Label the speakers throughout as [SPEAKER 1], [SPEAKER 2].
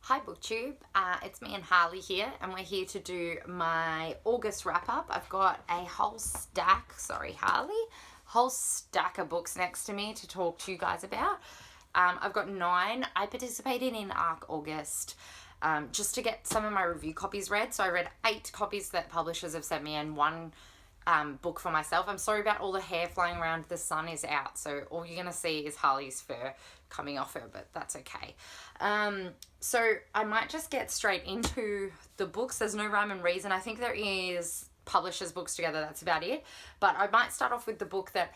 [SPEAKER 1] Hi BookTube, it's me and Harley here, and we're here to do my August wrap-up. I've got a whole stack of books next to me to talk to you guys about. I've got 9. I participated in ARC August just to get some of my review copies read. So I read 8 copies that publishers have sent me and 1 book for myself. I'm sorry about all the hair flying around. The sun is out, so all you're going to see is Harley's fur coming off her, but that's okay. So I might just get straight into the books. There's no rhyme and reason. I think there is publishers' books together. That's about it. But I might start off with the book that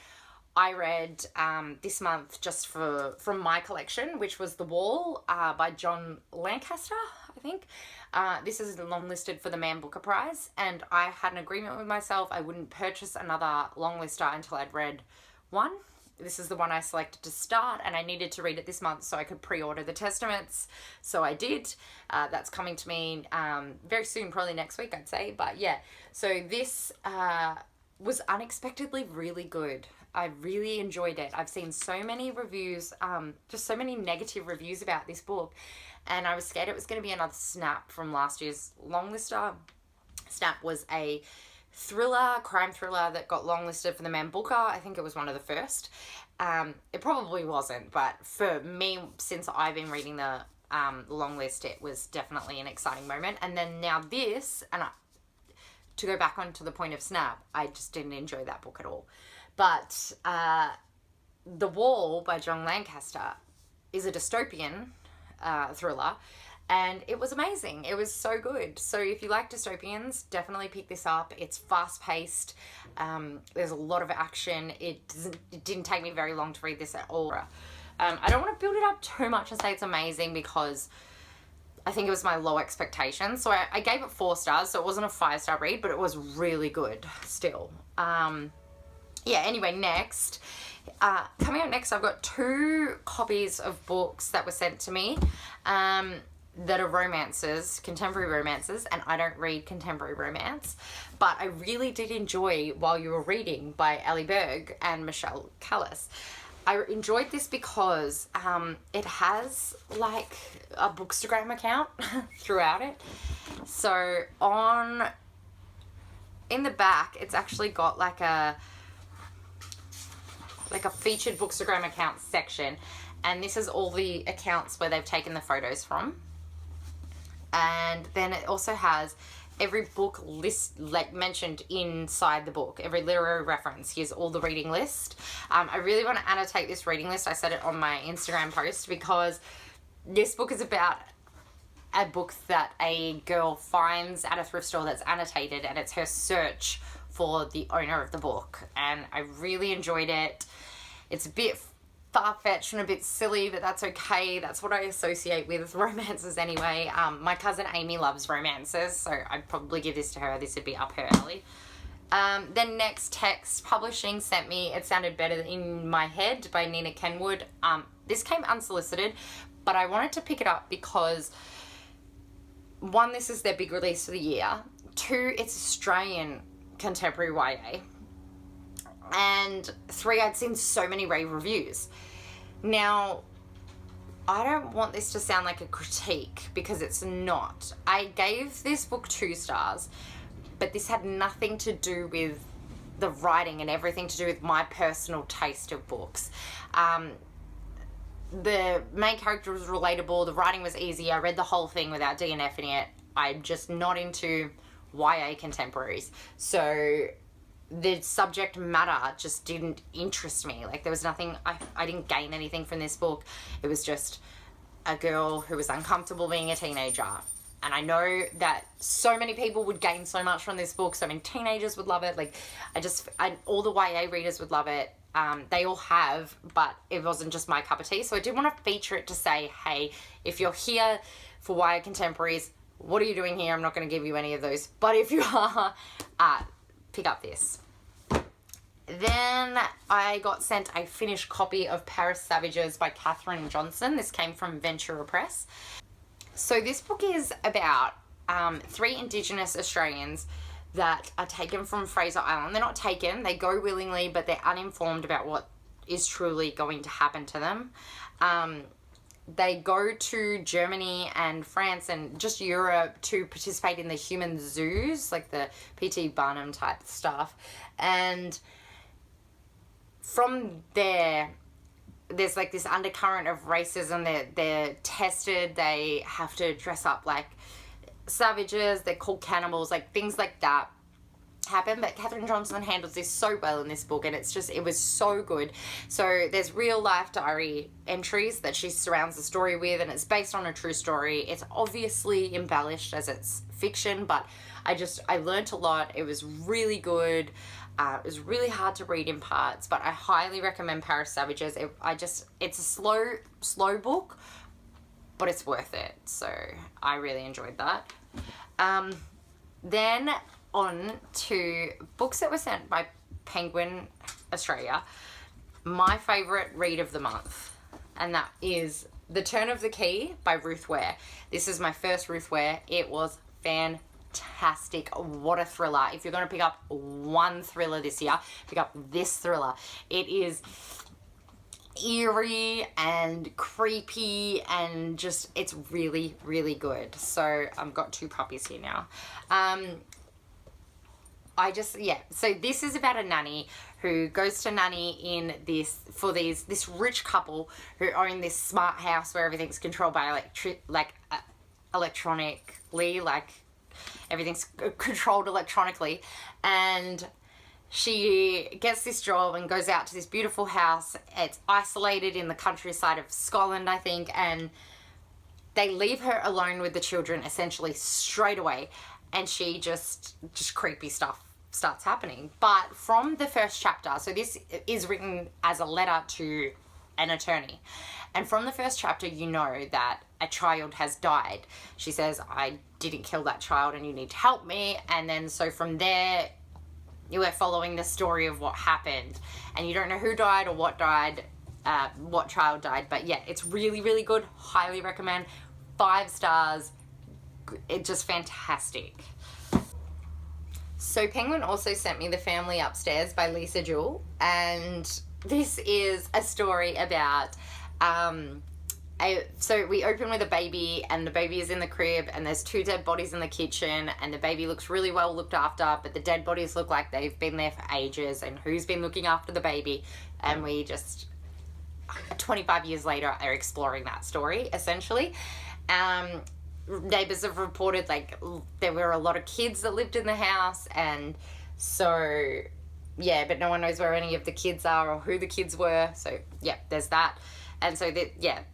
[SPEAKER 1] I read this month just from my collection, which was The Wall by John Lancaster, I think. This is long listed for the Man Booker Prize, and I had an agreement with myself. I wouldn't purchase another long lister until I'd read one. This is the one I selected to start, and I needed to read it this month so I could pre-order the Testaments. So I did. That's coming to me very soon, probably next week, I'd say. But yeah, so this was unexpectedly really good. I really enjoyed it. I've seen so many reviews, just so many negative reviews about this book, and I was scared it was going to be another snap from last year's longlister. Snap was a crime thriller that got longlisted for the Man Booker. I think it was one of the first. It probably wasn't, but for me, since I've been reading the long list, it was definitely an exciting moment. And then now this, and to go back onto the point of Snap, I just didn't enjoy that book at all. But The Wall by John Lancaster is a dystopian thriller, and it was amazing. It was so good. So if you like dystopians, definitely pick this up. It's fast-paced. There's a lot of action. It didn't take me very long to read this at all. I don't want to build it up too much and say it's amazing because I think it was my low expectations. So I gave it 4 stars, so it wasn't a 5-star read, but it was really good still. Yeah, anyway, next. Coming up next, I've got 2 copies of books that were sent to me that are romances, contemporary romances, and I don't read contemporary romance, but I really did enjoy While You Were Reading by Ellie Berg and Michelle Callis. I enjoyed this because it has like a Bookstagram account throughout it. So in the back, it's actually got like a featured Bookstagram account section, and this is all the accounts where they've taken the photos from. And then it also has every book list like mentioned inside the book, every literary reference. Here's all the reading list. I really want to annotate this reading list. I said it on my Instagram post because this book is about a book that a girl finds at a thrift store that's annotated, and it's her search for the owner of the book, and I really enjoyed it. It's a bit far-fetched and a bit silly, but that's okay. That's what I associate with romances anyway. My cousin Amy loves romances, so I'd probably give this to her. This would be up her alley. Then next, Text Publishing sent me It Sounded Better in My Head by Nina Kenwood. This came unsolicited, but I wanted to pick it up because 1, this is their big release for the year. 2, it's Australian contemporary YA, and 3, I'd seen so many rave reviews. Now, I don't want this to sound like a critique because it's not. I gave this book 2 stars, but this had nothing to do with the writing and everything to do with my personal taste of books. The main character was relatable, the writing was easy, I read the whole thing without DNFing it. I'm just not into YA contemporaries, so the subject matter just didn't interest me. Like, there was nothing, I didn't gain anything from this book. It was just a girl who was uncomfortable being a teenager, and I know that so many people would gain so much from this book. So many teenagers would love it. Like, all the YA readers would love it. They all have, but it wasn't just my cup of tea. So I did want to feature it to say, hey, if you're here for YA contemporaries, what are you doing here? I'm not going to give you any of those. But if you are, pick up this. Then I got sent a finished copy of Paris Savages by Katherine Johnson. This came from Ventura Press. So this book is about 3 Indigenous Australians that are taken from Fraser Island. They're not taken, they go willingly, but they're uninformed about what is truly going to happen to them. they go to Germany and France and just Europe to participate in the human zoos, like the P.T. Barnum type stuff. And from there, there's like this undercurrent of racism. They're tested. They have to dress up like savages. They're called cannibals. Like things like that happen. But Katherine Johnson handles this so well in this book, and it was so good. So there's real life diary entries that she surrounds the story with, and it's based on a true story. It's obviously embellished as it's fiction, but I learnt a lot. It was really good. It was really hard to read in parts, but I highly recommend Paris Savages. It's a slow book, but it's worth it. So I really enjoyed that. Then on to books that were sent by Penguin Australia. My favourite read of the month, and that is The Turn of the Key by Ruth Ware. This is my first Ruth Ware. It was fantastic. What a thriller. If you're going to pick up one thriller this year, pick up this thriller. It is eerie and creepy and just, it's really, really good. So I've got 2 puppies here now. So this is about a nanny who goes to nanny in this rich couple who own this smart house where everything's controlled by electronically, like everything's controlled electronically. And she gets this job and goes out to this beautiful house. It's isolated in the countryside of Scotland, I think, and they leave her alone with the children essentially straight away, and she just creepy stuff starts happening. But from the first chapter, so this is written as a letter to an attorney, and from the first chapter you know that a child has died. She says, I didn't kill that child and you need to help me. And then so from there you are following the story of what happened, and you don't know who died or what child died. But yeah, it's really, really good. Highly recommend. 5 stars. It's just fantastic. So Penguin also sent me The Family Upstairs by Lisa Jewell, and this is a story about so we open with a baby, and the baby is in the crib, and there's 2 dead bodies in the kitchen, and the baby looks really well looked after, but the dead bodies look like they've been there for ages, and who's been looking after the baby? And we just 25 years later are exploring that story essentially. Neighbours have reported like there were a lot of kids that lived in the house, and so yeah, but no one knows where any of the kids are or who the kids were. So yeah, there's that. And so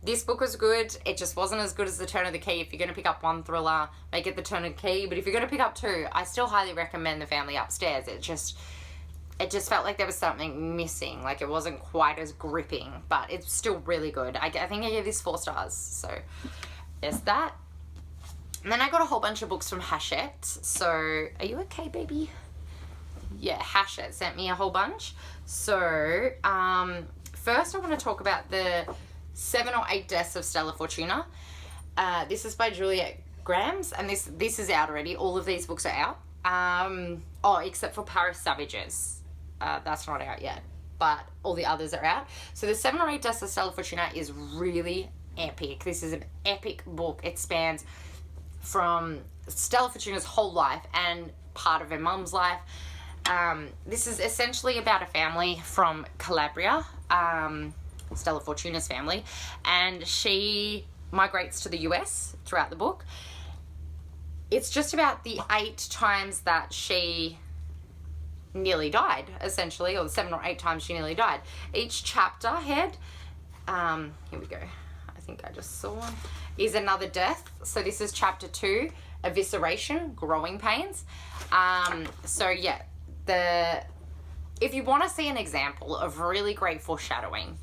[SPEAKER 1] this book was good. It just wasn't as good as The Turn of the Key. If you're going to pick up one thriller, make it The Turn of the Key. But if you're going to pick up 2, I still highly recommend The Family Upstairs. It just felt like there was something missing. Like it wasn't quite as gripping, but it's still really good. I think I gave this 4 stars. So there's that. And then I got a whole bunch of books from Hachette. So are you okay, baby? Yeah, Hachette sent me a whole bunch. So first I want to talk about the 7 or 8 Deaths of Stella Fortuna. This is by Juliet Grams, and this is out already. All of these books are out. Except for Paris Savages. That's not out yet, but all the others are out. So the 7 or 8 Deaths of Stella Fortuna is really epic. This is an epic book. It spans from Stella Fortuna's whole life and part of her mum's life. This is essentially about a family from Calabria, Stella Fortuna's family, and she migrates to the US throughout the book. It's just about the 8 times that she nearly died, essentially, or the 7 or 8 times she nearly died. Each chapter head, here we go, I think I just saw one, is another death. So this is chapter 2, Evisceration, Growing Pains. So yeah, if you want to see an example of really great foreshadowing,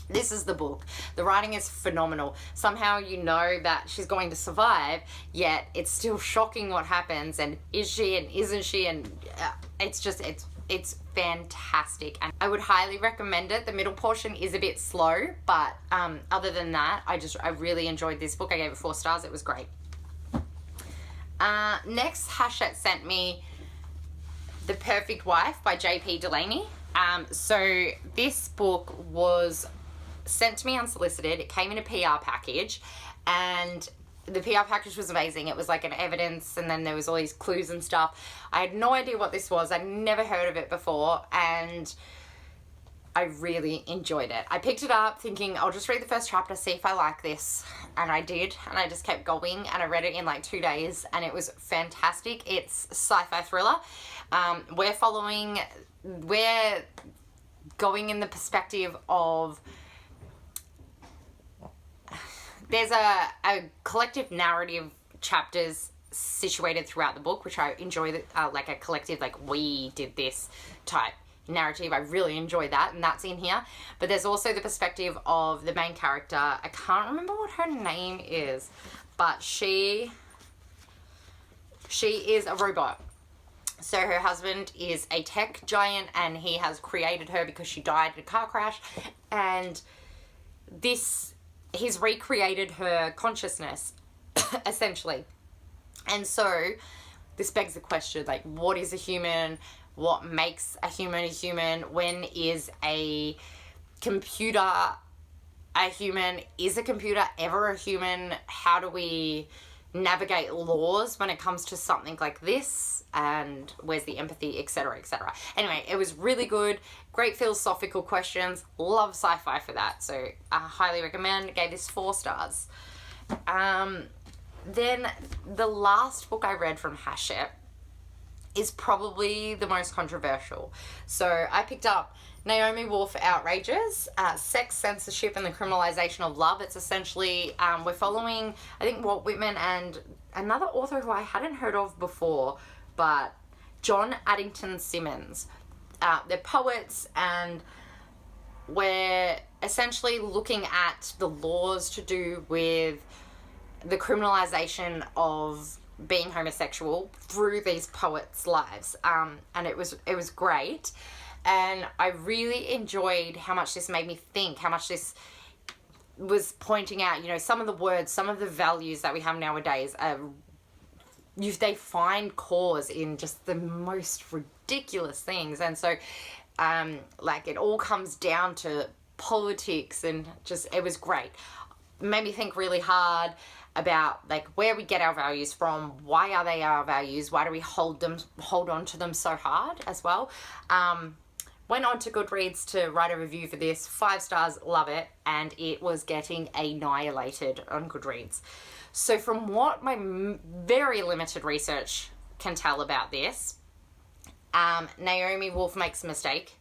[SPEAKER 1] this is the book. The writing is phenomenal. Somehow you know that she's going to survive, yet it's still shocking what happens, and is she and isn't she, and it's fantastic, and I would highly recommend it. The middle portion is a bit slow, but other than that, I really enjoyed this book. I gave it 4 stars. It was great. Next, Hachette sent me The Perfect Wife by J.P. Delaney. So this book was sent to me unsolicited. It came in a PR package, and the PR package was amazing. It was like an evidence, and then there was all these clues and stuff. I had no idea what this was. I'd never heard of it before, and I really enjoyed it. I picked it up thinking, I'll just read the first chapter, see if I like this. And I did, and I just kept going, and I read it in like 2 days, and it was fantastic. It's sci-fi thriller. We're going in the perspective of, there's a collective narrative chapters situated throughout the book, which I enjoy, like a collective, like we did this type narrative. I really enjoy that, and that's in here. But there's also the perspective of the main character. I can't remember what her name is, but she is a robot. So her husband is a tech giant, and he has created her because she died in a car crash, and he's recreated her consciousness essentially. And so this begs the question, like, what is a human? What makes a human a human? When is a computer a human? Is a computer ever a human? How do we navigate laws when it comes to something like this? And where's the empathy, etc., etc. Anyway, it was really good. Great philosophical questions. Love sci-fi for that. So I highly recommend. Gave this 4 stars. Then the last book I read from Hachette is probably the most controversial. So I picked up Naomi Wolf Outrages, Sex Censorship and the Criminalization of Love. It's essentially, we're following, I think, Walt Whitman and another author who I hadn't heard of before, but John Addington Symonds. They're poets, and we're essentially looking at the laws to do with the criminalization of being homosexual through these poets' lives, and it was great, and I really enjoyed how much this made me think, how much this was pointing out, you know, some of the words, some of the values that we have nowadays, they find cause in just the most ridiculous things, and so like it all comes down to politics, and just, it was great. It made me think really hard about like where we get our values from, why are they our values, why do we hold on to them so hard as well. Went on to Goodreads to write a review for this. 5 stars, love it, and it was getting annihilated on Goodreads. So from what my very limited research can tell about this, Naomi Wolf makes a mistake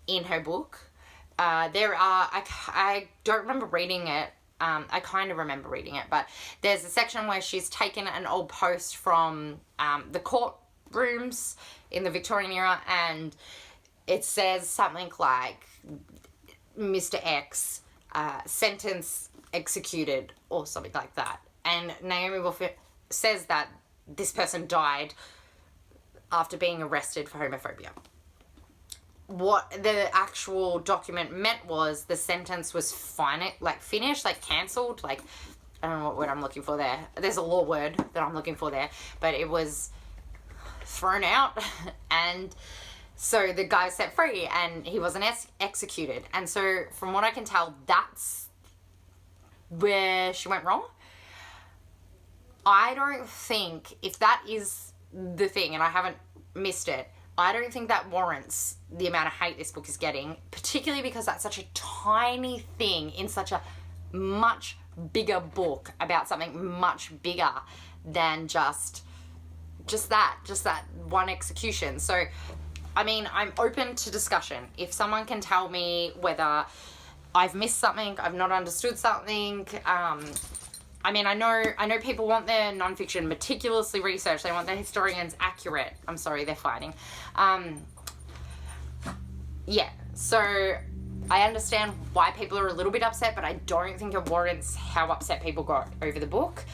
[SPEAKER 1] in her book. I don't remember reading it. I kind of remember reading it, but there's a section where she's taken an old post from the courtrooms in the Victorian era, and it says something like, Mr. X, sentence executed, or something like that. And Naomi Wolf says that this person died after being arrested for homophobia. What the actual document meant was the sentence was finished, like cancelled, like, I don't know what word I'm looking for there. There's a law word that I'm looking for there, but it was thrown out, and so the guy was set free, and he wasn't executed. And so from what I can tell, that's where she went wrong. I don't think, if that is the thing, and I haven't missed it, I don't think that warrants the amount of hate this book is getting, particularly because that's such a tiny thing in such a much bigger book about something much bigger than just that one execution. So, I mean, I'm open to discussion. If someone can tell me whether I've missed something, I've not understood something, I mean, I know people want their nonfiction meticulously researched. They want their historians accurate. I'm sorry, they're fighting. Yeah, so I understand why people are a little bit upset, but I don't think it warrants how upset people got over the book.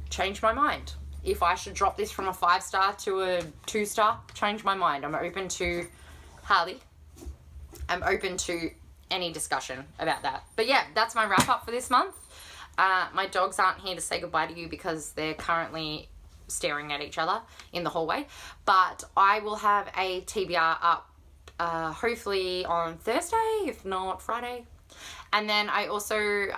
[SPEAKER 1] Change my mind. If I should drop this from a 5-star to a 2-star, change my mind. I'm open to Harley. I'm open to any discussion about that. But yeah, that's my wrap up for this month. My dogs aren't here to say goodbye to you because they're currently staring at each other in the hallway. But I will have a TBR up hopefully on Thursday, if not Friday. And then I also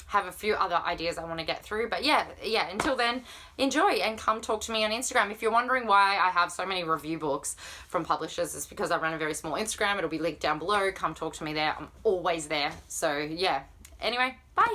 [SPEAKER 1] have a few other ideas I want to get through. But yeah, until then, enjoy and come talk to me on Instagram. If you're wondering why I have so many review books from publishers, it's because I run a very small Instagram. It'll be linked down below. Come talk to me there. I'm always there. So yeah. Anyway, bye.